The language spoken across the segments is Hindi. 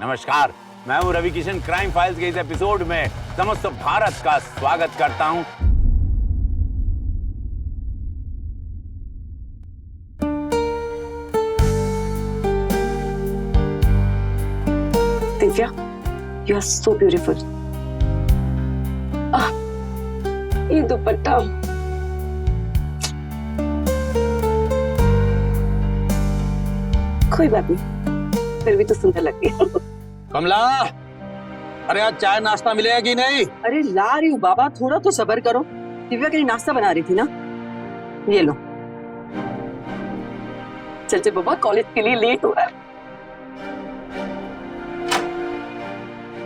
नमस्कार, मैं हूं रवि किशन। क्राइम फाइल्स के इस एपिसोड में समस्त भारत का स्वागत करता हूं। Divya, you are so beautiful. ये दुपट्टा कोई बात नहीं, फिर भी तो सुंदर लगती है। कमला, अरे आज चाय नाश्ता मिलेगा कि नहीं? अरे ला रही हूँ बाबा, थोड़ा तो सब्र करो। दिव्या के लिए नाश्ता बना रही थी ना, ये लो। चल बाबा, कॉलेज के लिए लेट हो रहा है।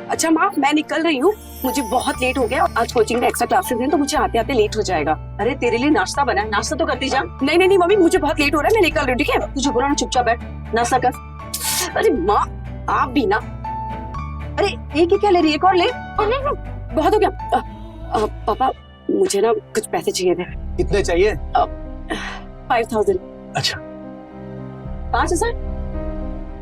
अच्छा माँ, मैं निकल रही हूँ, मुझे बहुत लेट हो गया। आज कोचिंग में एक्स्ट्रा क्लासेस हैं तो मुझे आते आते लेट हो जाएगा। अरे तेरे लिए नाश्ता बना है, नाश्ता तो करती जा। नहीं मम्मी, मुझे बहुत लेट हो रहा है, मैं निकल रही हूँ। ठीक है, तुझे बोला ना चुपचाप बैठ, नाश्ता कर। अरे माँ आप भी ना। अरे एक ही क्या ले रही है, एक और ले। बहुत हो गया। पापा मुझे ना कुछ पैसे चाहिए थे। कितने चाहिए? 5000। अच्छा, 5000?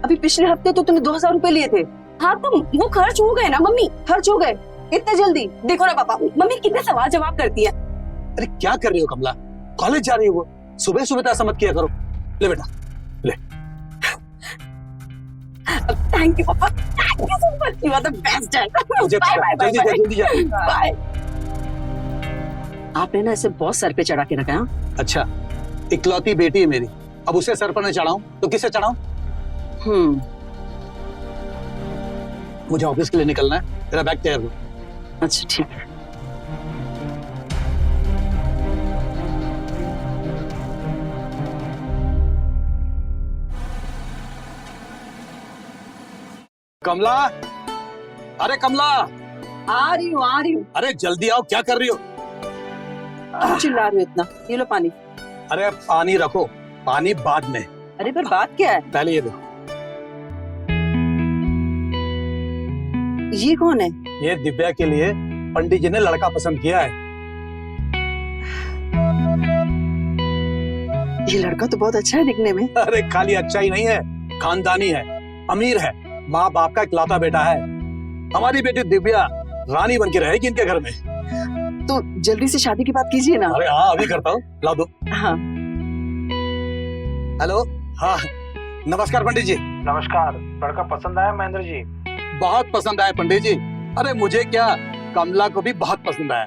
अभी पिछले हफ्ते तो तूने 2000 रुपए लिए थे। हाँ तो वो खर्च हो गए ना मम्मी। खर्च हो गए इतने जल्दी? देखो ना पापा, मम्मी कितने सवाल जवाब करती है। अरे क्या कर रही हो कमला? कॉलेज जा रही हो? वो सुबह सुबह तो ऐसा मत किया करो। ले बेटा, ले। Thank you papa, thank you so much, you are the best dad. मुझे जल्दी जा। बाय। आपने ना इसे बहुत सर पे चढ़ा के रखा है। अच्छा, इकलौती बेटी है मेरी, अब उसे सर पर न चढ़ाऊं तो किसे चढ़ाऊं? मुझे ऑफिस के लिए निकलना है, तेरा बैग तैयार हो। अच्छा ठीक है। कमला, अरे कमला, आ रही हूँ। अरे जल्दी आओ, क्या कर रही हो? क्यों चिल्ला रही हो इतना? ये लो पानी। अरे पानी रखो, पानी बाद में। अरे पर बात क्या है? पहले ये दो। ये कौन है? ये दिव्या के लिए पंडित जी ने लड़का पसंद किया है। ये लड़का तो बहुत अच्छा है दिखने में। अरे खाली अच्छा ही नहीं है, खानदानी है, अमीर है, माँ बाप का इकलौता बेटा है। हमारी बेटी दिव्या रानी बन के रहेगी इनके घर में। तो जल्दी से शादी की बात कीजिए ना। अरे हाँ, अभी करता हूँ, ला दो। हाँ हेलो। हाँ नमस्कार पंडित जी। नमस्कार। लड़का पसंद आया महेंद्र जी? बहुत पसंद आया पंडित जी। अरे मुझे क्या, कमला को भी बहुत पसंद आया।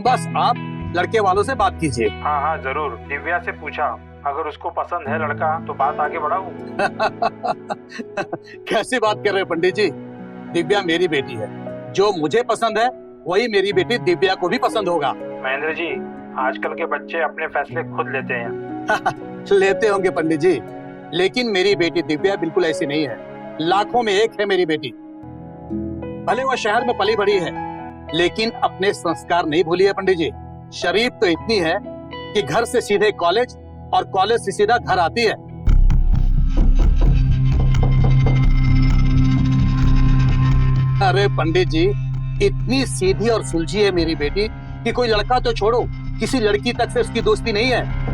बस आप लड़के वालों से बात कीजिए। हाँ जरूर। दिव्या से पूछा, अगर उसको पसंद है लड़का तो बात आगे बढ़ाऊं। कैसी बात कर रहे हो पंडित जी? दिव्या मेरी बेटी है, जो मुझे पसंद है वही मेरी बेटी दिव्या को भी पसंद होगा। महेंद्र जी, आजकल के बच्चे अपने फैसले खुद लेते हैं। लेते होंगे पंडित जी, लेकिन मेरी बेटी दिव्या बिल्कुल ऐसी नहीं है। लाखों में एक है मेरी बेटी। भले वो शहर में पली बड़ी है, लेकिन अपने संस्कार नहीं भूली है पंडित जी। शरीफ तो इतनी है कि घर से सीधे कॉलेज और कॉलेज से सीधा घर आती है। अरे पंडित जी, इतनी सीधी और सुलझी है मेरी बेटी कि कोई लड़का तो छोड़ो, किसी लड़की तक से उसकी दोस्ती नहीं है।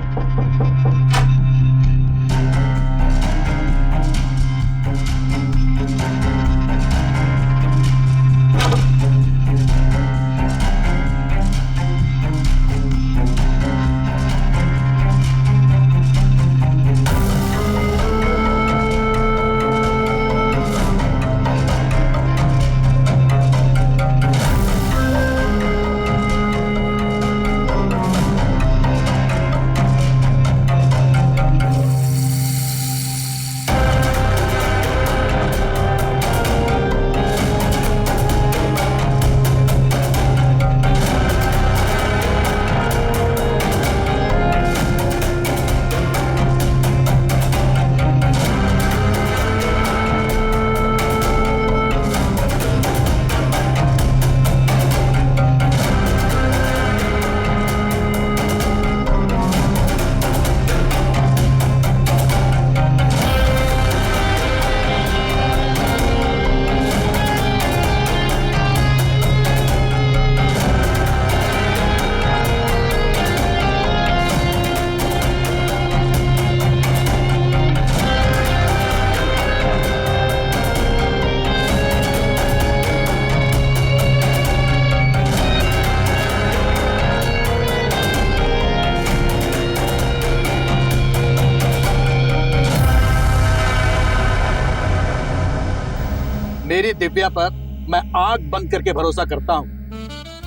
मेरी दिव्या पर मैं आंख बंद करके भरोसा करता हूँ।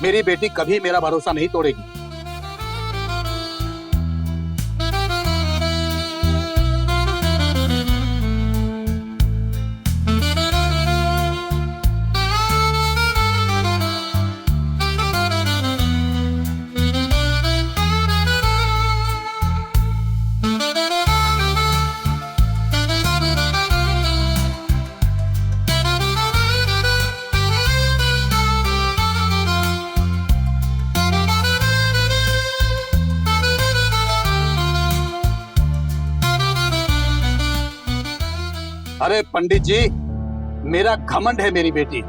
मेरी बेटी कभी मेरा भरोसा नहीं तोड़ेगी। अरे पंडित जी, मेरा घमंड है मेरी बेटी।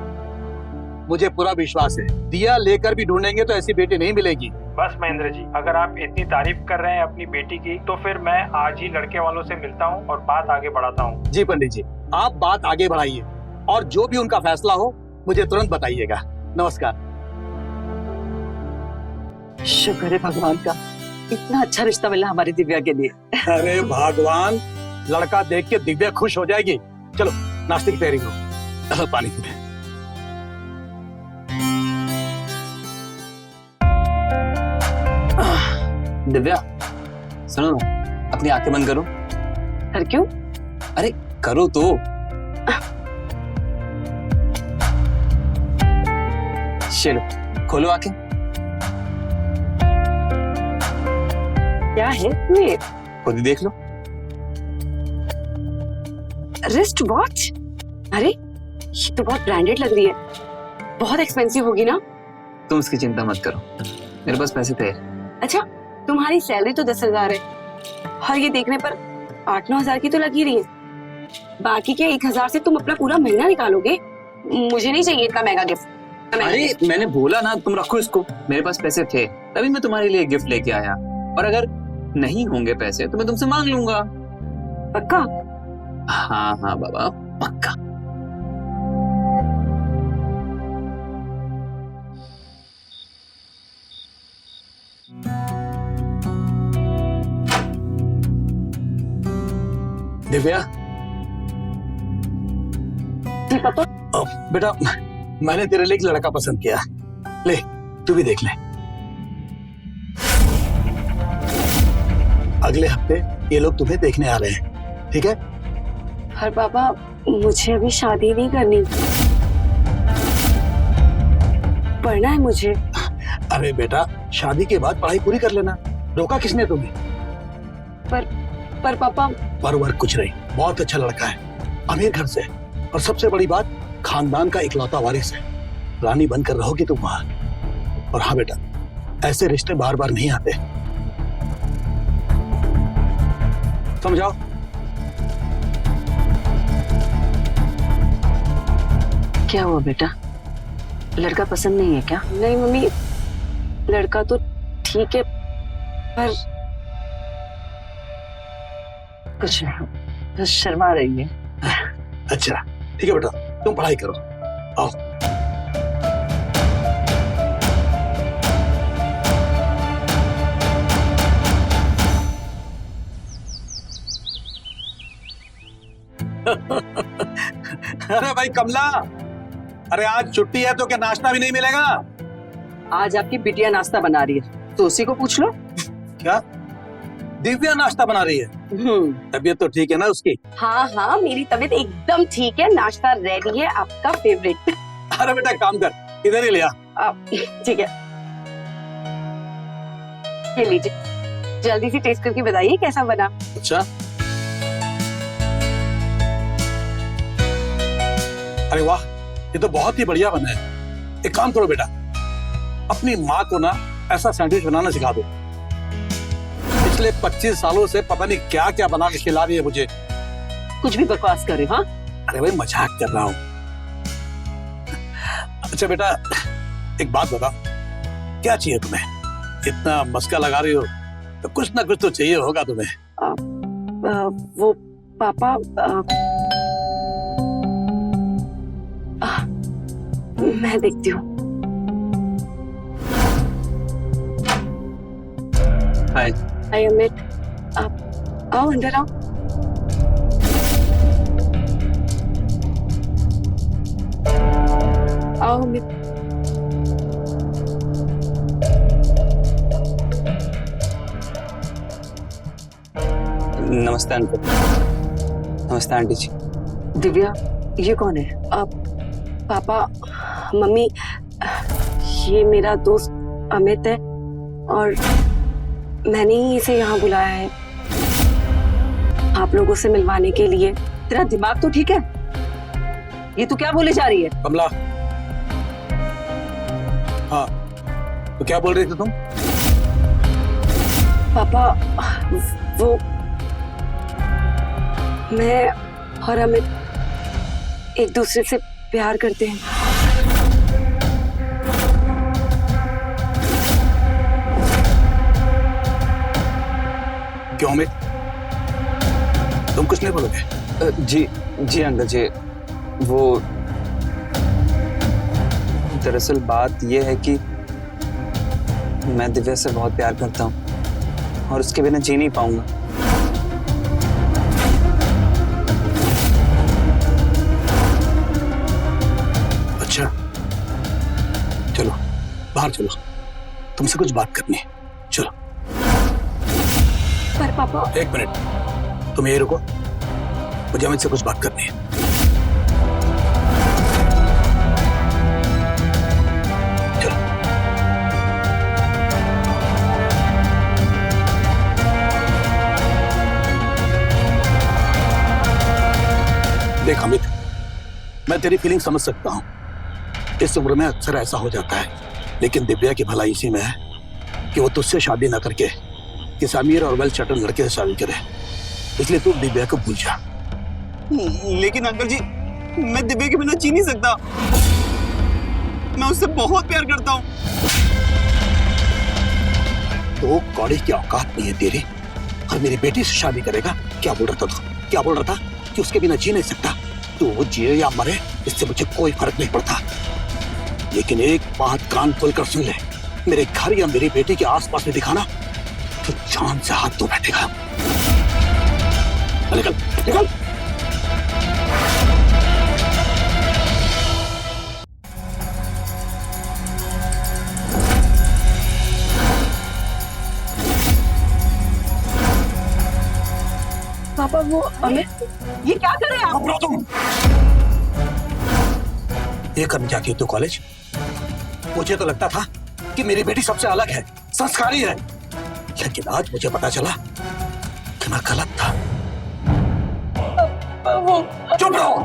मुझे पूरा विश्वास है, दिया लेकर भी ढूंढेंगे तो ऐसी बेटी नहीं मिलेगी। बस महेंद्र जी, अगर आप इतनी तारीफ कर रहे हैं अपनी बेटी की, तो फिर मैं आज ही लड़के वालों से मिलता हूँ और बात आगे बढ़ाता हूँ। जी पंडित जी, आप बात आगे बढ़ाइए और जो भी उनका फैसला हो मुझे तुरंत बताइएगा। नमस्कार। शुक्र है भगवान का, इतना अच्छा रिश्ता मिला हमारी दिव्या के लिए। अरे भगवान, लड़का देख के दिव्या खुश हो जाएगी। चलो नाश्ते की तैयारी करो, पानी पी लें। दिव्या सुनो ना, अपनी आंखें बंद करो। पर क्यों? अरे करो तो। चलो खोलो आंखें। क्या है ये? खुद ही देख लो। Wrist watch? अरे ये तो बहुत ब्रांडेड लग रही है, बहुत एक्सपेंसिव होगी ना? तुम उसकी चिंता मत करो, मेरे पास पैसे थे। अच्छा, तुम्हारी सैलरी तो 10,000 है और ये देखने पर 8-9 हजार की तो लग ही रही है। बाकी के 1,000 से तुम अपना पूरा महीना निकालोगे? मुझे नहीं चाहिए इतना महंगा गिफ्ट। अरे मैंने बोला ना, तुम रखो इसको। मेरे पास पैसे थे तभी मैं तुम्हारे लिए गिफ्ट लेके आया, और अगर नहीं होंगे पैसे तो मैं तुमसे मांग लूंगा। पक्का? हाँ हाँ बाबा, पक्का। दिव्या। जी पापा। बेटा, मैंने तेरे लिए एक लड़का पसंद किया, ले तू भी देख ले। अगले हफ्ते ये लोग तुम्हें देखने आ रहे हैं, ठीक है? पर पापा, मुझे अभी शादी नहीं करनी, पढ़ना है मुझे। अरे बेटा, शादी के बाद पढ़ाई पूरी कर लेना, रोका किसने तुम्हें? पर पापा। पर वर्क कुछ नहीं, बहुत अच्छा लड़का है, अमीर घर से, और सबसे बड़ी बात, खानदान का इकलौता वारिस है। रानी बनकर रहोगी तुम वहां। और हाँ बेटा, ऐसे रिश्ते बार बार नहीं आते, समझाओ। क्या हुआ बेटा, लड़का पसंद नहीं है क्या? नहीं मम्मी, लड़का तो ठीक है, पर कुछ नहीं, बस शर्मा रही है। अच्छा ठीक है बेटा, तुम पढ़ाई करो, आओ। अरे भाई कमला, अरे आज छुट्टी है तो क्या नाश्ता भी नहीं मिलेगा? आज आपकी बिटिया नाश्ता बना रही है, तो उसी को पूछ लो। क्या दिव्या नाश्ता बना रही है? तबीयत तो ठीक है ना उसकी? हाँ हाँ, मेरी तबीयत एकदम ठीक है, नाश्ता रेडी है, आपका फेवरेट। अरे बेटा काम कर, इधर ही ले आ। ठीक है, ये लीजिए, जल्दी से टेस्ट करके बताइए कैसा बना। अच्छा, अरे वाह, ये तो बहुत ही बढ़िया बना है। एक काम करो बेटा, अपनी माँ को ना ऐसा सैंडविच बनाना सिखा दो। पिछले 25 सालों से पता नहीं क्या क्या बना के खिला रही है मुझे। कुछ भी बकवास करे। हाँ, अरे भाई मजाक कर रहा हूँ। अच्छा बेटा, एक बात बताओ, क्या चाहिए तुम्हें? इतना मस्का लगा रही हो तो कुछ ना कुछ तो चाहिए होगा तुम्हें। वो पापा, मैं देखती हूँ। हाय। हाय अमित, आप आओ, अंदर आओ। आओ मम्मी। नमस्ते अंकल। नमस्ते आंटी जी। दिव्या, ये कौन है? पापा, मम्मी, ये मेरा दोस्त अमित है और मैंने ही इसे यहाँ बुलाया है आप लोगों से मिलवाने के लिए। तेरा दिमाग तो ठीक है? ये तू क्या बोले जा रही है? कमला, हाँ, तो क्या बोल रही थी तुम? पापा, वो मैं और अमित एक दूसरे से प्यार करते हैं। क्यों अमित, तुम कुछ नहीं बोलोगे? जी जी अंकल जी, वो दरअसल बात ये है कि मैं दिव्या से बहुत प्यार करता हूँ और उसके बिना जी नहीं पाऊंगा। अच्छा, चलो बाहर चलो, तुमसे कुछ बात करनी है। चलो। पर पापा, एक मिनट, तुम यही रुको, मुझे अमित से कुछ बात करनी है। चलो। देख अमित, मैं तेरी फीलिंग समझ सकता हूँ। इस उम्र में अक्सर ऐसा हो जाता है, लेकिन दिव्या की भलाई इसी में है कि वो तुझसे शादी ना करके किस अमीर और वेल सेटल लड़के से शादी करे। इसलिए तू दिव्या को भूल जा। लेकिन अंकल जी, मैं दिव्या के बिना जी नहीं सकता। मैं उससे बहुत प्यार करता हूँ। तो कौड़ी की औकात नहीं है तेरी और मेरी बेटी से शादी करेगा? क्या बोल रहा था तू? क्या बोल रहा था कि उसके बिना जी नहीं सकता? तो वो जिए या मरे, इससे मुझे कोई फर्क नहीं पड़ता। लेकिन एक बात कान खोलकर सुन ले, मेरे घर या मेरी बेटी के आसपास में दिखाना तो जान से हाथ धो बैठेगा। निकल निकल। पापा वो अमित, ये क्या कर रहे हैं आप? घबराओ तुम। ये करने क्या की तू कॉलेज? मुझे तो लगता था कि मेरी बेटी सबसे अलग है, संस्कारी है, लेकिन आज मुझे पता चला कि मैं गलत था। चुप रहो,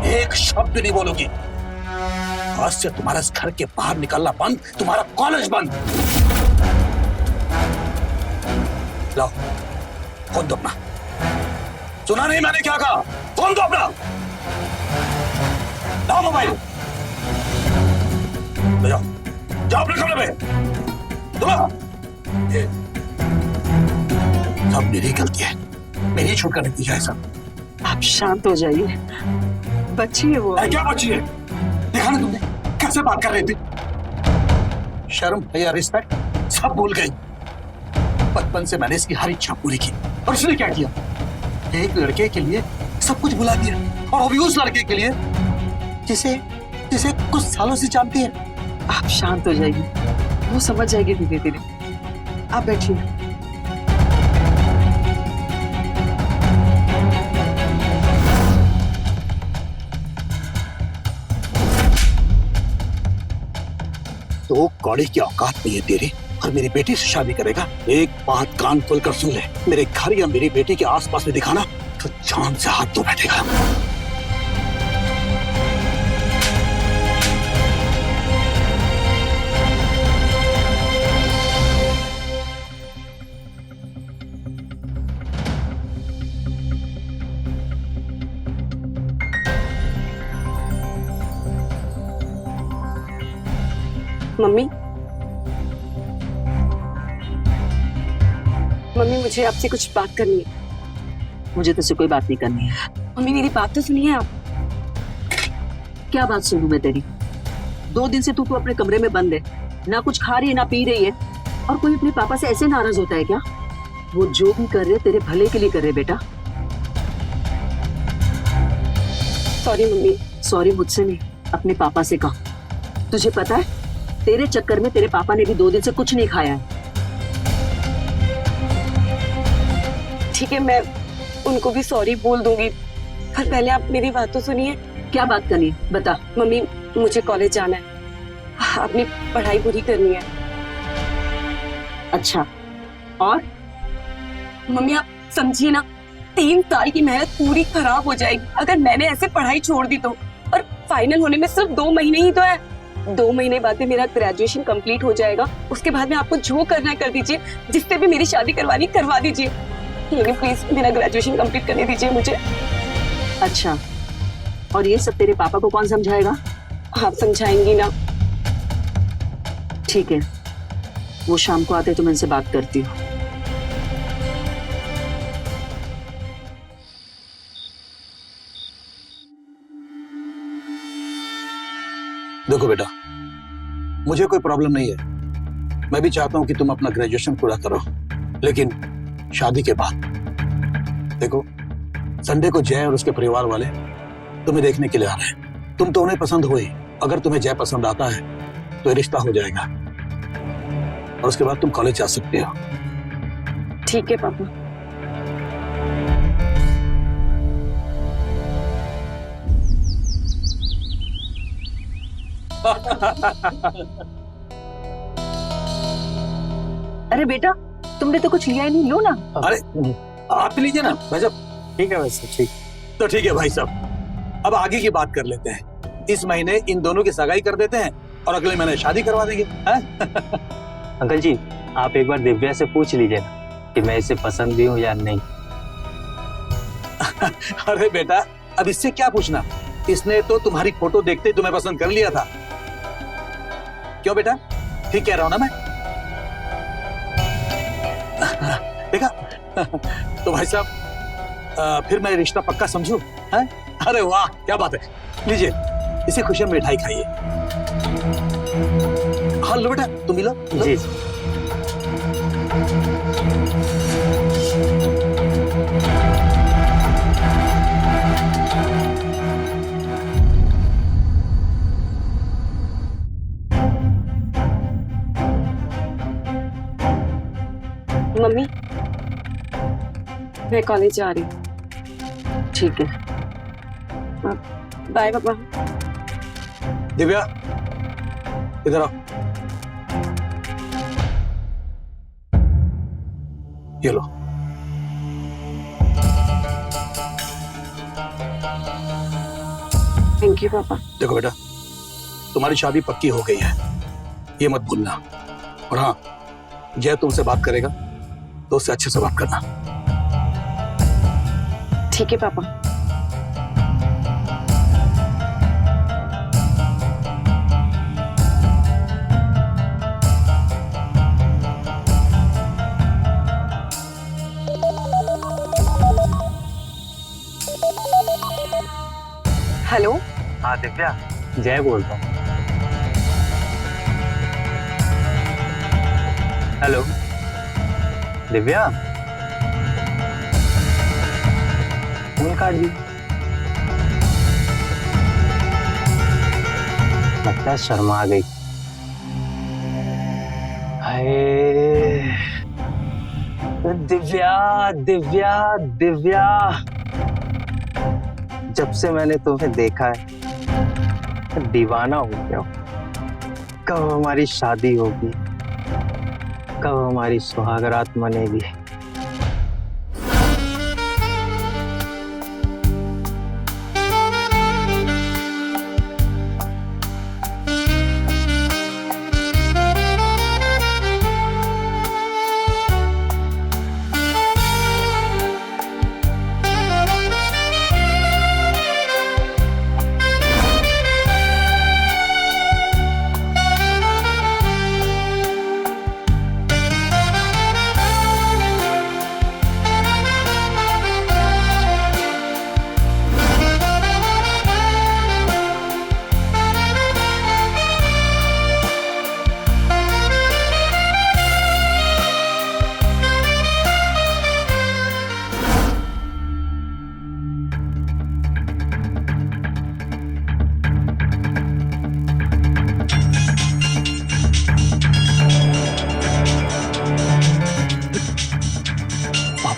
एक शब्द नहीं बोलोगी। आज से तुम्हारा इस घर के बाहर निकलना बंद, तुम्हारा कॉलेज बंद। लाओ फोन दो अपना। सुना नहीं मैंने क्या कहा? फोन दो अपना। लाओ मोबाइल, ले जाओ, जाओ अपने कमरे में। दो। ये सब मेरी गलती है, मेरी छूट का नतीजा है सब। आप शांत हो जाइए, बच्ची है वो। क्या बची है? देखा ना तुमने कैसे बात कर रहे थे? शर्म या रिस्पेक्ट सब भूल गई। बचपन से मैंने इसकी हर इच्छा पूरी की और इसने क्या किया? एक लड़के के लिए सब कुछ भुला दिया, और वो भी उस लड़के के लिए जिसे जिसे कुछ सालों से जानती है। आप शांत हो जाइए, वो समझ जाएगी धीरे धीरे। आप बैठिए। तो कौड़ी की औकात नहीं है तेरी और मेरी बेटी से शादी करेगा? एक बात कान खोलकर सुन ले, मेरे घर या मेरी बेटी के आसपास में दिखाना तो जान से हाथ धो बैठेगा। मम्मी, मम्मी मुझे आपसे कुछ बात करनी है। मुझे तुझसे कोई बात नहीं करनी है। मम्मी मेरी बात तो सुनिए आप। क्या बात सुनूं मैं तेरी? 2 दिन से तू अपने कमरे में बंद है, ना कुछ खा रही है ना पी रही है, और कोई अपने पापा से ऐसे नाराज होता है क्या? वो जो भी कर रहे तेरे भले के लिए कर रहे बेटा। Sorry mummy. सॉरी मुझसे नहीं, अपने पापा से कहा। तुझे पता है तेरे चक्कर में तेरे पापा ने भी 2 दिन से कुछ नहीं खाया है। ठीक है, मैं उनको भी सॉरी बोल दूंगी, पर पहले आप मेरी बात तो सुनिए। क्या बात करनी है बता। मम्मी, मुझे कॉलेज जाना है, अपनी पढ़ाई पूरी करनी है। अच्छा, और मम्मी आप समझिए ना, 3 साल की मेहनत पूरी खराब हो जाएगी अगर मैंने ऐसे पढ़ाई छोड़ दी तो। और फाइनल होने में सिर्फ 2 महीने ही तो है। 2 महीने बाद में मेरा ग्रेजुएशन कंप्लीट हो जाएगा। उसके बाद में आपको जो करना है कर दीजिए, जिससे भी मेरी शादी करवानी करवा दीजिए, लेकिन प्लीज मेरा ग्रेजुएशन कंप्लीट करने दीजिए मुझे। अच्छा, और ये सब तेरे पापा को कौन समझाएगा? आप समझाएंगी ना? ठीक है, वो शाम को आते तो मैं इनसे बात करती हूँ। देखो बेटा, मुझे कोई प्रॉब्लम नहीं है, मैं भी चाहता हूं कि तुम अपना ग्रेजुएशन पूरा करो, लेकिन शादी के बाद। देखो, संडे को जय और उसके परिवार वाले तुम्हें देखने के लिए आ रहे हैं। तुम तो उन्हें पसंद हो ही, अगर तुम्हें जय पसंद आता है तो ये रिश्ता हो जाएगा और उसके बाद तुम कॉलेज जा सकते हो। ठीक है पापा। अरे बेटा, तुमने तो कुछ लिया ही नहीं, लो ना। अरे आप लीजिए ना भाई साहब। ठीक है वैसे, ठीक। तो ठीक है भाई साहब, अब आगे की बात कर लेते हैं। इस महीने इन दोनों की सगाई कर देते हैं और अगले महीने शादी करवा देंगे, हैं? अंकल जी, आप एक बार दिव्या से पूछ लीजिए ना कि मैं इसे पसंद भी हूँ या नहीं। अरे बेटा, अब इससे क्या पूछना, इसने तो तुम्हारी फोटो देखते ही तुम्हें पसंद कर लिया था। क्यों बेटा, ठीक कह रहा हूं ना मैं? देखा? तो भाई साहब, फिर मैं रिश्ता पक्का समझूं? हैं? अरे वाह, क्या बात है। लीजिए, इसे खुशी में मिठाई खाइए। हाँ लो बेटा, तुम भी लो। जी। मम्मी, मैं कॉलेज जा रही हूँ। ठीक है, बाय पापा। दिव्या, इधर आओ। ये लो। थैंक यू पापा। देखो बेटा, तुम्हारी शादी पक्की हो गई है, ये मत भूलना। और हाँ, जय तुमसे बात करेगा तो उससे अच्छे से बात करना। ठीक है पापा। हेलो। हाँ दिव्या, जय बोलता हूँ। हेलो दिव्या, फोन काट दी। लगता है शर्मा गई। हाय दिव्या, दिव्या, दिव्या, जब से मैंने तुम्हें देखा है दीवाना हो गया हूं। कब हमारी शादी होगी, कब हमारी सुहागरात मनेगी।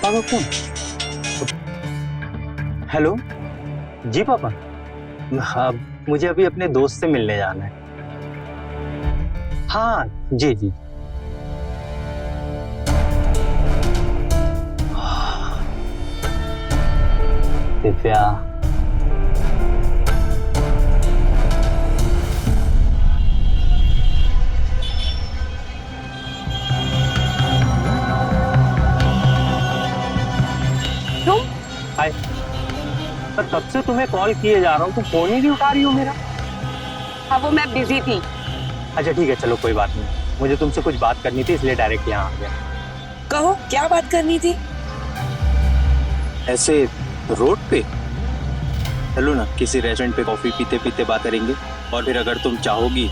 पापा का फोन। हेलो जी पापा। हाँ, मुझे अभी अपने दोस्त से मिलने जाना है। हाँ जी जी। दिव्या, तुम हाय। पर तब से तुम्हें कॉल किए जा रहा हूँ, तुम फोन ही नहीं उठा रही हो मेरा। हाँ वो मैं बिजी थी। अच्छा ठीक है, चलो कोई बात नहीं। मुझे तुमसे कुछ बात करनी थी, इसलिए डायरेक्ट यहाँ आ गया। कहो क्या बात करनी थी? ऐसे रोड पे चलो ना, किसी रेस्टोरेंट पे कॉफी पीते पीते बात करेंगे। और फिर अगर तुम चाहोगी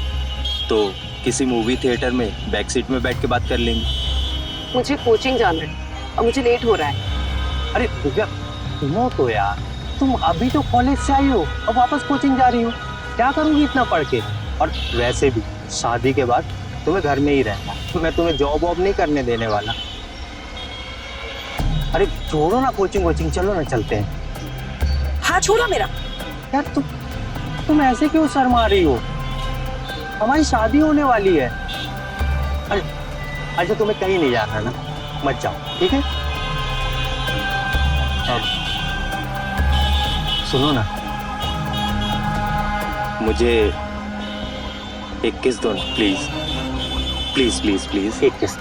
तो किसी मूवी थिएटर में बैक सीट में बैठ के बात कर लेंगे। मुझे कोचिंग जाना है और मुझे लेट हो रहा है। अरे दिव्या सुनो तो यार, तुम अभी तो कॉलेज से आई हो और वापस कोचिंग जा रही हो, क्या करूंगी इतना पढ़ के? और वैसे भी शादी के बाद तुम्हें घर में ही रहना, मैं तुम्हें जॉब वॉब नहीं करने देने वाला। अरे छोड़ो ना कोचिंग, चलो ना चलते हैं। हाँ छोड़ो मेरा। यार तुम ऐसे क्यों शर्मा रही हो? हमारी शादी होने वाली है। अरे अच्छा तुम्हें कहीं नहीं जाना ना, मत जाओ ठीक है। अब सुनो ना, मुझे एक किस दो ना प्लीज प्लीज प्लीज प्लीज। एक किस।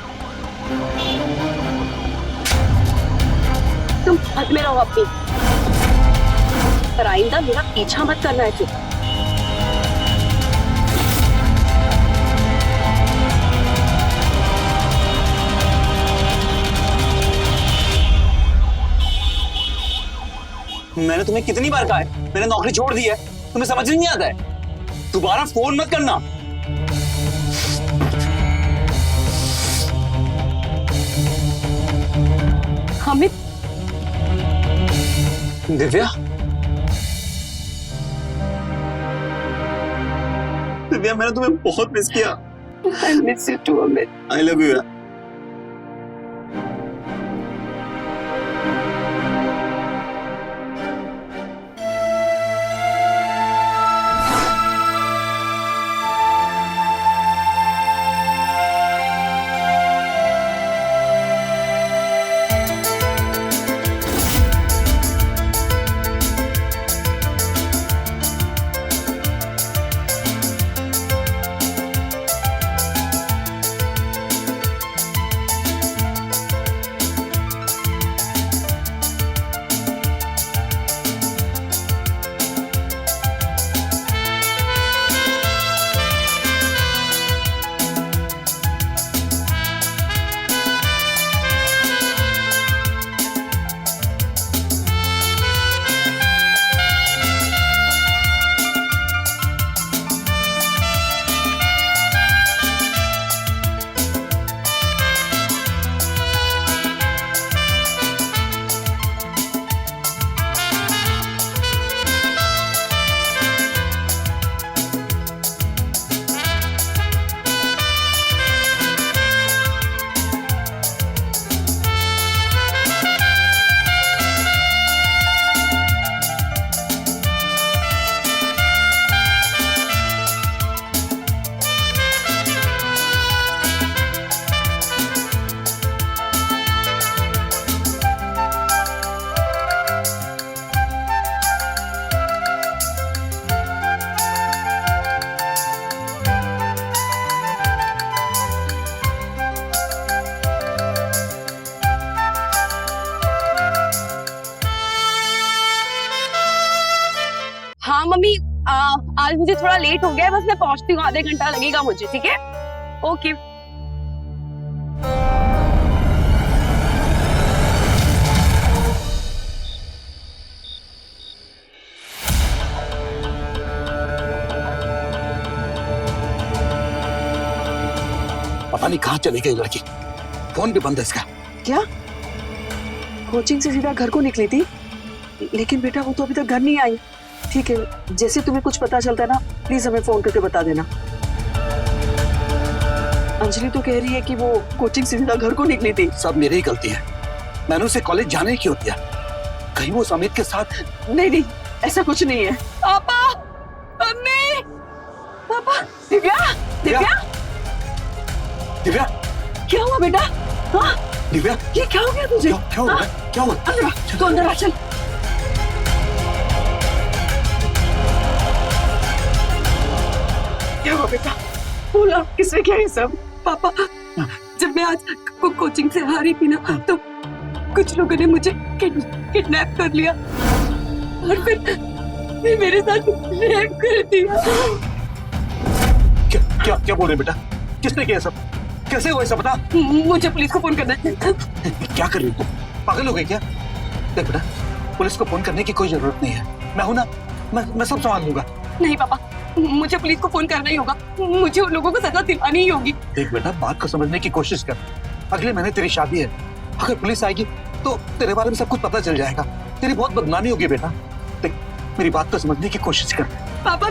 तुम हद में रहो अपनी, पर आइंदा मेरा पीछा मत करना है तुम। मैंने तुम्हें कितनी बार कहा है, मैंने नौकरी छोड़ दी है, तुम्हें समझ नहीं आता है? दोबारा फोन मत करना। अमित। दिव्या, दिव्या मैंने तुम्हें बहुत मिस किया। I miss you too, Amit. I love you. हाँ मम्मी, आज मुझे थोड़ा लेट हो गया है, बस मैं पहुंचती हूँ, आधे घंटा लगेगा मुझे, ठीक है? ओके। पता नहीं कहाँ चली गई लड़की, फोन भी बंद है इसका। क्या कोचिंग से सीधा घर को निकली थी? लेकिन बेटा वो तो अभी तक घर नहीं आई। ठीक है, जैसे तुम्हें कुछ पता चलता है ना, प्लीज हमें फोन करके बता देना। अंजलि तो कह रही है कि वो कोचिंग से सीधा घर को निकली थी। सब मेरी ही गलती है, मैंने उसे कॉलेज जाने क्यों दिया? कहीं वो उस अमित के साथ। नहीं नहीं, ऐसा कुछ नहीं है। पापा, मम्मी, पापा, दिव्या, दिव्या, दिव्या, क्या हुआ बेटा? हाँ, दिव्या, ये क्या हो गया तुझे? क्या हुआ? क्या हुआ? अंदर आ, तू अंदर आ, चल। क्या हुआ बेटा? बोला, किसने किया ये सब? पापा, जब मैं आज कोचिंग से आ रही थी ना, तो कुछ लोगों ने मुझे किडनैप कर लिया और फिर मेरे साथ रेप कर दिया। क्या क्या क्या बोल रहे बेटा? किसने किया सब? कैसे हुआ सब बता? मुझे पुलिस को फोन करना है। क्या कर रही हो तुम? पागल हो गई क्या? देख बेटा, पुलिस को फोन करने की कोई जरूरत नहीं है। मैं हूं ना, मैं सब संभाल लूंगा। नहीं पापा, मुझे पुलिस को फोन करना ही होगा। मुझे उन लोगों को सजा दिलानी ही होगी। देख बेटा, बात को समझने की कोशिश कर। अगले महीने तेरी शादी है। अगर पुलिस आएगी तो तेरे बारे में सब कुछ पता चल जाएगा। तेरी बहुत बदनामी होगी बेटा। देख, मेरी बात को समझने की कोशिश कर। पापा,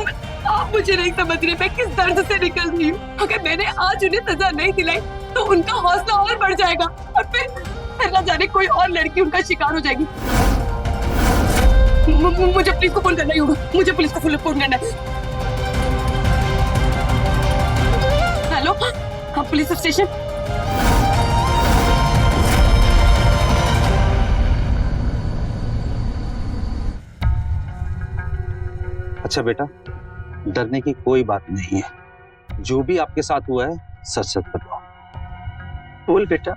आप मुझे नहीं समझ रहे, मैं किस दर्द से निकल रही हूँ। अगर मैंने आज उन्हें सजा नहीं दिलाई तो उनका हौसला और बढ़ जाएगा और फिर न जाने कोई और लड़की उनका शिकार हो जाएगी। मुझे पुलिस को फोन करना ही होगा। मुझे पुलिस को फोन करना है। हेलो, हाँ, पुलिस स्टेशन। अच्छा बेटा, डरने की कोई बात नहीं है। जो भी आपके साथ हुआ है सच सच बताओ। बोल बेटा,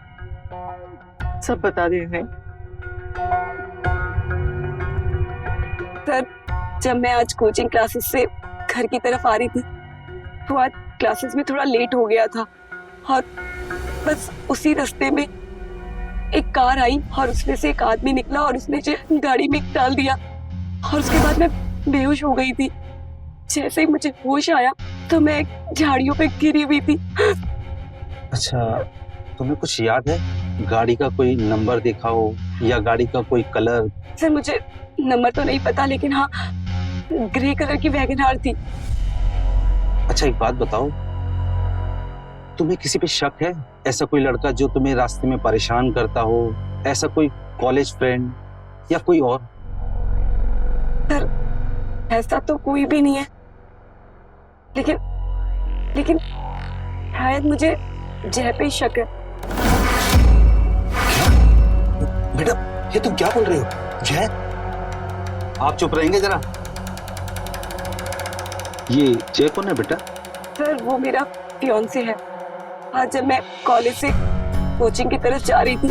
सब बता दे इन्हें। सर, जब मैं आज कोचिंग क्लासेस से घर की तरफ आ रही थी तो आज क्लासेस में थोड़ा लेट हो गया था और बस उसी रास्ते में एक कार आई और उसमें से एक आदमी निकला और उसने मुझे गाड़ी में डाल दिया और उसके बाद मैं बेहोश हो गई थी। जैसे ही मुझे होश आया तो मैं झाड़ियों पे गिरी हुई थी। अच्छा, तुम्हें कुछ याद है? गाड़ी का कोई नंबर देखा हो या गाड़ी का कोई कलर? सर, मुझे नंबर तो नहीं पता, लेकिन हाँ, ग्रे कलर की वैगनआर थी। अच्छा, एक बात बताओ, तुम्हें किसी पे शक है? ऐसा कोई लड़का जो तुम्हें रास्ते में परेशान करता हो? ऐसा कोई कॉलेज फ्रेंड या कोई और? सर, ऐसा तो कोई भी नहीं है, लेकिन शायद मुझे जय पे शक है। बेटा, ये तुम क्या बोल रहे हो? जय, आप चुप रहेंगे जरा? ये जय कौन है बेटा? सर, वो मेरा फियांसे है। आज जब मैं कॉलेज से कोचिंग की तरफ जा रही थी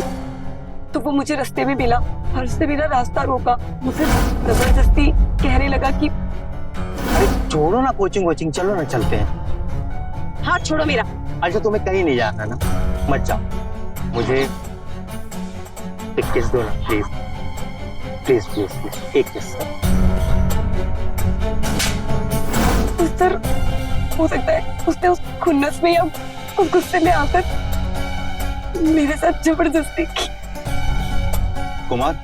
तो वो मुझे रास्ते में मिला और उसने मेरा रास्ता रोका। मुझे जबरदस्ती कहने लगा कि अरे छोड़ो ना कोचिंग, चलो ना चलते हैं। हाथ छोड़ो मेरा। अच्छा, तुम्हें कहीं नहीं जाना ना, मत जाओ। मुझे एक किस दो ना, प्लीज प्लीज प्लीज प्लीज, एक किस। सर, हो सकता है उसने उस खुन्नस में या उस गुस्से में आकर मेरे साथ जबरदस्ती की। कुमार,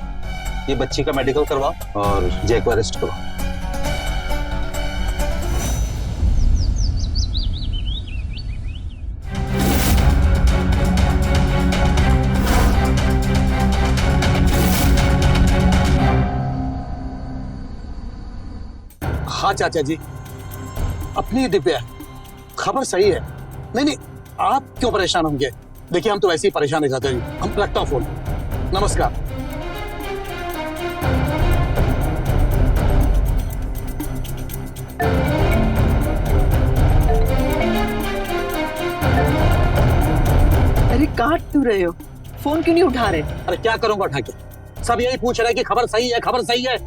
ये बच्ची का मेडिकल करवाओ और जय को अरेस्ट करो। हाँ चाचा जी, अपनी दिव्या, खबर सही है। नहीं, आप क्यों परेशान होंगे? देखिए, हम तो वैसे ही परेशान है चाचा जी। हम रखता हूँ फोन। नमस्कार। अरे काट क्यों रहे हो? फोन क्यों नहीं उठा रहे? अरे क्या करूंगा उठा के? सब यही पूछ रहे हैं कि खबर सही है, खबर सही है।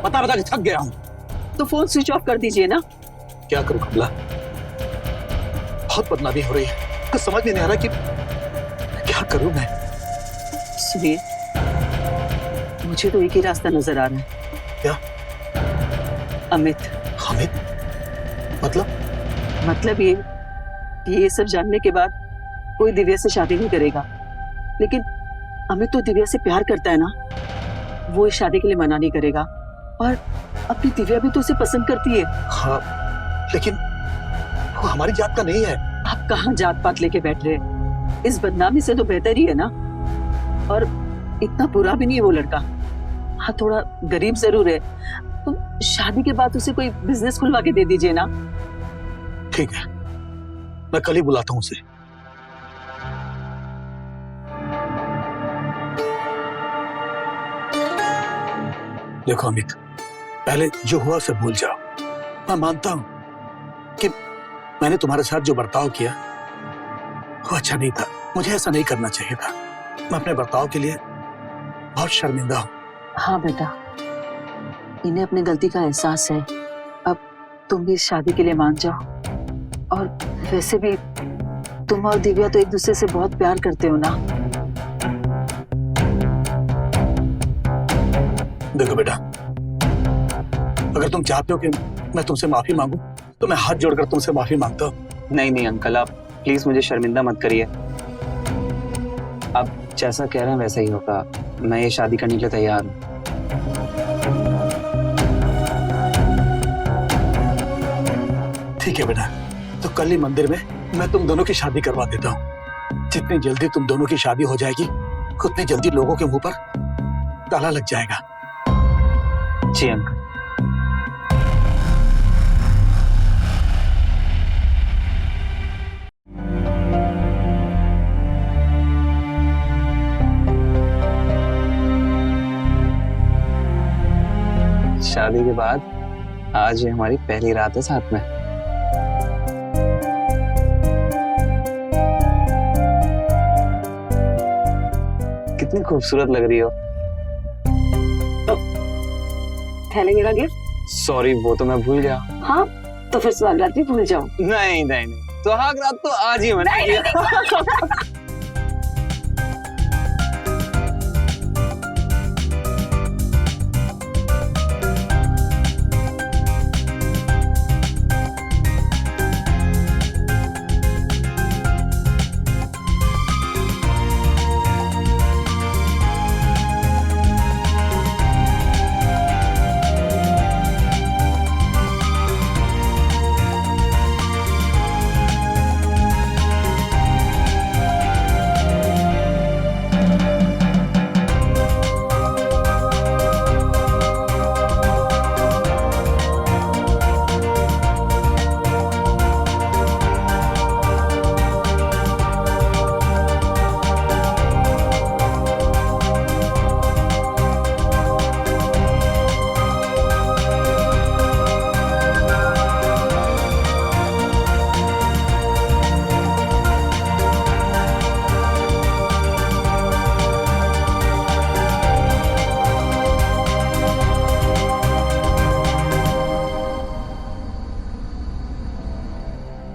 बता के थक गया हूँ। तो फोन स्विच ऑफ कर दीजिए ना। क्या करूं कमला, बहुत बदनामी हो रही है। कुछ समझ में नहीं आ रहा कि क्या करूं मैं। सुनिए, मुझे तो एक ही रास्ता नजर आ रहा है। क्या? अमित। अमित? मतलब ये सब जानने के बाद कोई दिव्या से शादी नहीं करेगा, लेकिन अमित तो दिव्या से प्यार करता है ना, वो इस शादी के लिए मना नहीं करेगा। और अपनी दिव्या भी तो उसे पसंद करती है। हाँ, लेकिन वो हमारी जात का नहीं है। आप कहाँ जात पात लेके बैठ रहे हैं? इस बदनामी से तो बेहतर ही है ना। और इतना बुरा भी नहीं है वो लड़का। हाँ थोड़ा गरीब जरूर है, तो शादी के बाद उसे कोई बिजनेस खुलवा के दे दीजिए ना। ठीक है, मैं कल ही बुलाता हूँ उसे। देखो अमित, पहले जो हुआ उसे भूल जाओ। मैं मानता हूं कि मैंने तुम्हारे साथ जो बर्ताव किया वो अच्छा नहीं था, मुझे ऐसा नहीं करना चाहिए था। मैं अपने बर्ताव के लिए बहुत शर्मिंदा हूं। हाँ बेटा, इन्हें अपनी गलती का एहसास है। अब तुम भी इस शादी के लिए मान जाओ। और वैसे भी तुम और दिव्या तो एक दूसरे से बहुत प्यार करते हो ना। देखो बेटा, अगर तुम चाहते हो कि मैं तुमसे माफी मांगू तो मैं हाथ जोड़कर तुमसे माफी मांगता हूँ। नहीं नहीं अंकल, आप प्लीज मुझे शर्मिंदा मत करिए। आप जैसा कह रहे हैं वैसा ही होगा। मैं ये शादी करने के लिए तैयार हूँ। ठीक है बेटा, तो कल ही मंदिर में मैं तुम दोनों की शादी करवा देता हूँ। जितनी जल्दी तुम दोनों की शादी हो जाएगी उतनी जल्दी लोगों के मुंह पर ताला लग जाएगा। जी अंकल। शादी के बाद आज ये हमारी पहली रात है साथ में। कितनी खूबसूरत लग रही हो। थैले मेरा गिफ्ट। सॉरी, वो तो मैं भूल गया। हाँ तो फिर सुहागरात भी भूल जाओ। नहीं नहीं नहीं, सुहागरात तो आज ही मनाएंगे।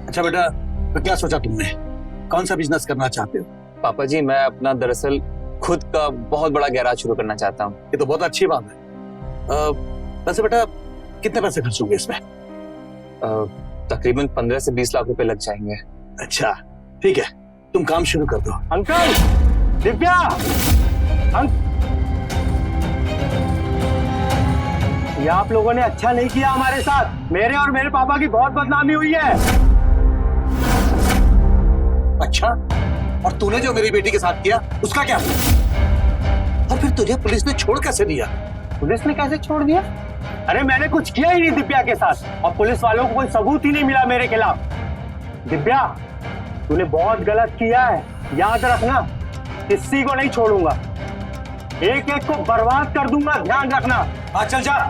अच्छा बेटा, तो क्या सोचा तुमने? कौन सा बिजनेस करना चाहते हो? पापा जी, मैं अपना दरअसल खुद का बहुत बड़ा गैराज शुरू करना चाहता हूँ। ये तो बहुत अच्छी बात है। वैसे बेटा, कितने पैसे खर्च होंगे इसमें? तकरीबन 15 से 20 लाख रुपए लग जाएंगे। अच्छा ठीक है, तुम काम शुरू कर दो। अंकल, दिव्या, ये आप लोगों ने अच्छा नहीं किया हमारे साथ। मेरे और मेरे पापा की बहुत बदनामी हुई है। अच्छा, और तूने जो मेरी बेटी के साथ किया उसका क्या? और फिर तुझे पुलिस ने छोड़ कैसे दिया? पुलिस ने कैसे छोड़ दिया? अरे मैंने कुछ किया ही नहीं दिव्या के साथ, और पुलिस वालों को कोई सबूत ही नहीं मिला मेरे खिलाफ। दिव्या, तूने बहुत गलत किया है, याद रखना। किसी को नहीं छोड़ूंगा, एक एक को बर्बाद कर दूंगा, ध्यान रखना। हाँ चल जा।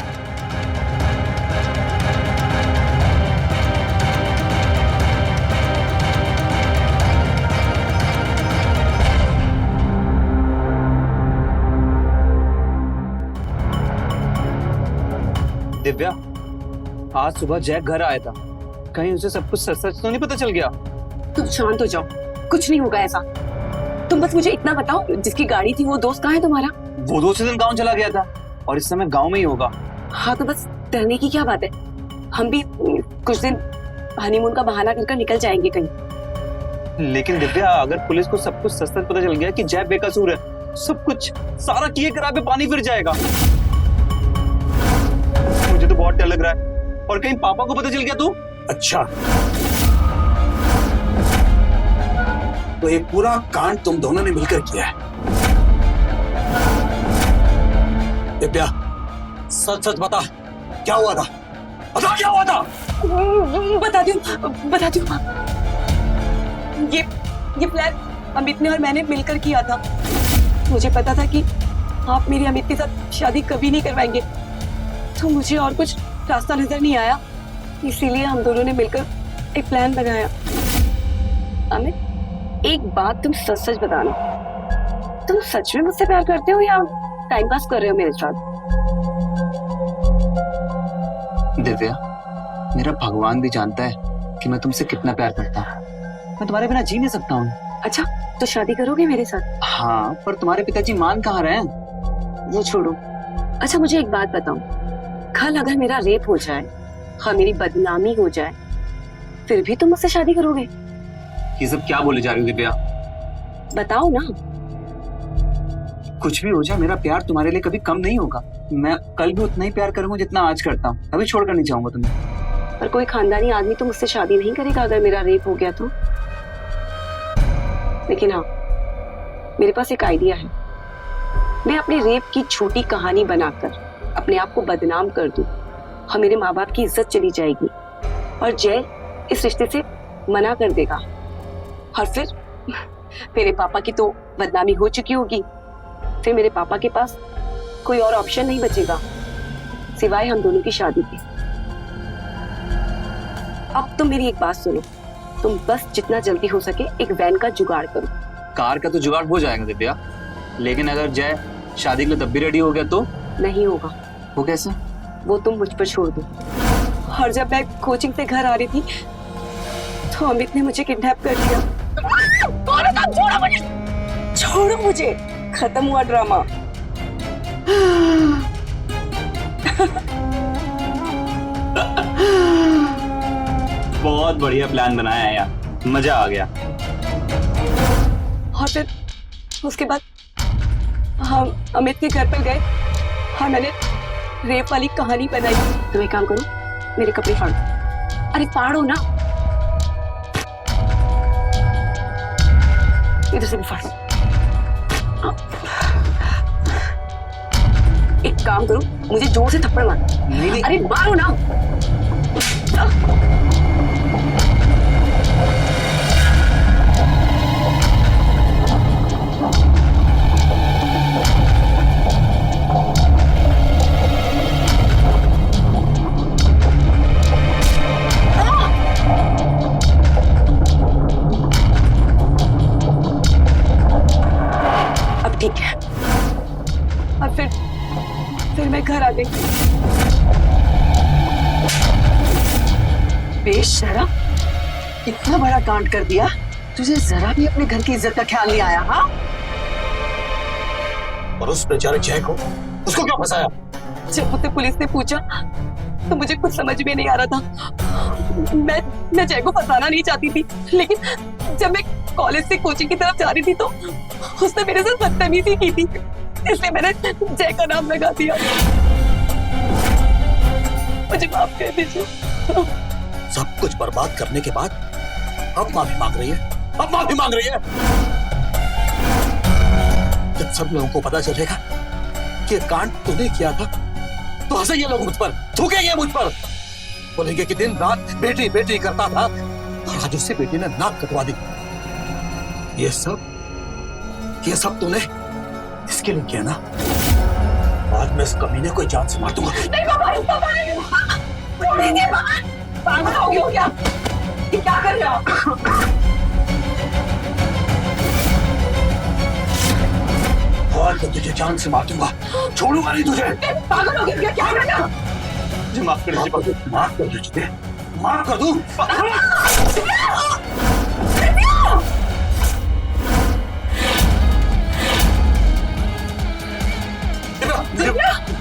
दिव्या, आज सुबह जैक घर आया था, कहीं उसे सब कुछ सच सच तो नहीं पता चल गया? तुम शांत हो जाओ, कुछ नहीं होगा ऐसा। तुम बस मुझे इतना बताओ, जिसकी गाड़ी थी वो दोस्त कहाँ है तुम्हारा? वो 2 दिन गांव चला गया था और इस समय गांव में ही होगा। हाँ तो बस डरने की क्या बात है, हम भी कुछ दिन हनीमून का बहाना कर निकल जाएंगे कहीं। लेकिन दिव्या, अगर पुलिस को सब कुछ सच सच पता चल गया कि जैक बेकसूर है, सब कुछ सारा किए करा पे पानी फिर जाएगा। मुझे तो बहुत डर लग रहा है। और कहीं पापा को पता चल गया तो? अच्छा, तो ये पूरा कांड तुम दोनों ने मिलकर किया है? दिव्या, सच सच बता, क्या हुआ था? बता क्या हुआ था? बता दूं। ये प्लान अमित ने और मैंने मिलकर किया था। मुझे पता था कि आप मेरी अमित के साथ शादी कभी नहीं करवाएंगे, तो मुझे और कुछ रास्ता नजर नहीं आया, इसीलिए हम दोनों ने मिलकर एक प्लान बनाया। अमित, एक बात तुम सच सच बताना, तुम सच में मुझसे प्यार करते हो या टाइम पास कर रहे हो मेरे साथ? दिव्या, मेरा भगवान भी जानता है कि मैं तुमसे कितना प्यार करता हूँ। मैं तुम्हारे बिना जी नहीं सकता हूँ। अच्छा, तो शादी करोगे मेरे साथ? हाँ, पर तुम्हारे पिताजी मान कहाँ रहे हैं? वो छोड़ो। अच्छा, मुझे एक बात बताओ, कल अगर मेरा रेप हो जाए और मेरी बदनामी हो जाए, फिर भी तुम मुझसे शादी करोगे? ये सब क्या बोले जा रही हो दिव्या? बताओ ना। कुछ भी हो जाए, मेरा प्यार तुम्हारे लिए कभी कम नहीं होगा। मैं कल भी उतना ही प्यार करूंगा जितना आज करता हूँ। कभी छोड़कर नहीं चाहूंगा तुम्हें। पर कोई खानदानी आदमी तो मुझसे शादी नहीं करेगा अगर मेरा रेप हो गया तो। लेकिन हाँ, मेरे पास एक आइडिया है। मैं अपने रेप की छोटी कहानी बनाकर अपने आप को बदनाम कर दूं और मेरे माँ बाप की इज्जत चली जाएगी और जय इस रिश्ते से मना कर देगा, और फिर मेरे पापा की तो बदनामी हो चुकी होगी। फिर मेरे पापा के पास कोई और ऑप्शन नहीं बचेगा सिवाय हम दोनों की शादी के। अब तुम मेरी एक बात सुनो, तुम बस जितना जल्दी हो सके एक वैन का जुगाड़ करो। कार का तो जुगाड़ हो जाएगा दिव्या, लेकिन अगर जय शादी के लिए तब भी रेडी हो गया तो? नहीं होगा। वो कैसे? वो तुम मुझ पर छोड़ दो। और जब मैं कोचिंग से घर आ रही थी तो अमित ने मुझे किडनैप कर लिया। छोड़ो मुझे, खत्म हुआ ड्रामा। बहुत बढ़िया प्लान बनाया है यार, मजा आ गया। और फिर उसके बाद हम अमित के घर पर गए और मैंने रेप वाली कहानी बनाई। तुम एक काम करो, मेरे कपड़े फाड़ो। अरे फाड़ो ना, इधर से भी फाड़ो। एक काम करो, मुझे जोर से थप्पड़ मारो। नहीं। अरे मारो ना। अब ठीक है। और फिर मैं घर आ गई। बेशरम, इतना बड़ा कांड कर दिया, तुझे जरा भी अपने घर की इज्जत का ख्याल नहीं आया? हाँ, और उस बेचारे जय को, उसको क्यों फंसाया? जब मुझसे पुलिस ने पूछा तो मुझे कुछ समझ में नहीं आ रहा था। मैं जय को फंसाना नहीं चाहती थी, लेकिन जब मैं कॉलेज से कोचिंग की तरफ जा रही थी तो उसने मेरे साथ बदतमीजी की थी, इसलिए मैंने जय का नाम लगा दिया। मुझे माफ कर दीजिए। सब कुछ बर्बाद करने के बाद अब माफी मांग रही है, अब माफी मांग रही है। जब सब लोगों को पता चलेगा कि कांड तूने किया था तो हंसेंगे लोग मुझ पर, थूकेंगे मुझ पर, बोलेंगे कि दिन रात बेटी बेटी करता था और आज उससे बेटी ने नाक कटवा दी। ये सब तूने इसके लिए किया ना? आज मैं इस कमीने को जान से मार दूंगा। नहीं पापा, पागल हो गए हो क्या? ये क्या कर रहे हो? आज मैं तुझे जान से मार दूंगा, छोड़ूंगा नहीं तुझे। पागल हो गए क्या? क्या कर रहे हो? मुझे माफ कर दीजिए, माफ कर दीजिए, माफ कर दूं।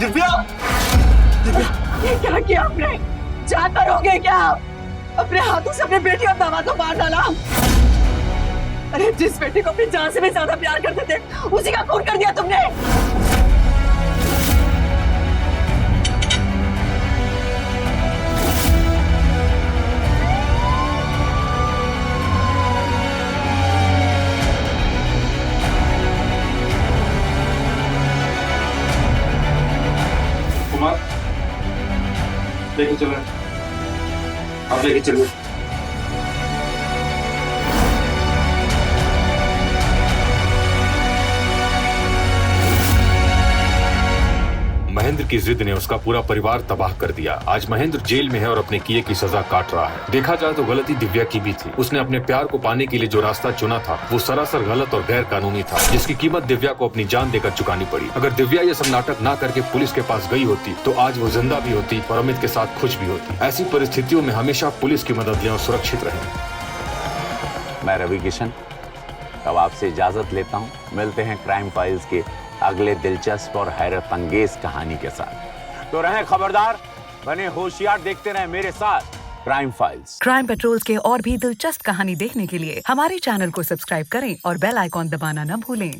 दिव्या, ये क्या किया आपने? जानवर हो गए क्या आप? अपने हाथों से अपने बेटी और दामाद को मार डाला। अरे जिस बेटे को अपनी जान से भी ज्यादा प्यार करते थे उसी का खून कर दिया तुमने। लेके चलो, आप लेके चलो। महेंद्र की जिद ने उसका पूरा परिवार तबाह कर दिया। आज महेंद्र जेल में है और अपने किए की सजा काट रहा है। देखा जाए तो गलती दिव्या की भी थी। उसने अपने प्यार को पाने के लिए जो रास्ता चुना था वो सरासर गलत और गैर कानूनी था, जिसकी कीमत दिव्या को अपनी जान देकर चुकानी पड़ी। अगर दिव्या ये सब नाटक ना करके पुलिस के पास गई होती तो आज वो जिंदा भी होती और अमित के साथ खुश भी होती। ऐसी परिस्थितियों में हमेशा पुलिस की मदद लें और सुरक्षित रहें। मैं रवि किशन अब आपसे इजाजत लेता हूँ। मिलते हैं क्राइम फाइल्स के अगले दिलचस्प और हैरत अंगेज कहानी के साथ। तो रहें खबरदार, बने होशियार, देखते रहें मेरे साथ क्राइम फाइल्स। क्राइम पेट्रोल्स के और भी दिलचस्प कहानी देखने के लिए हमारे चैनल को सब्सक्राइब करें और बेल आइकॉन दबाना न भूलें।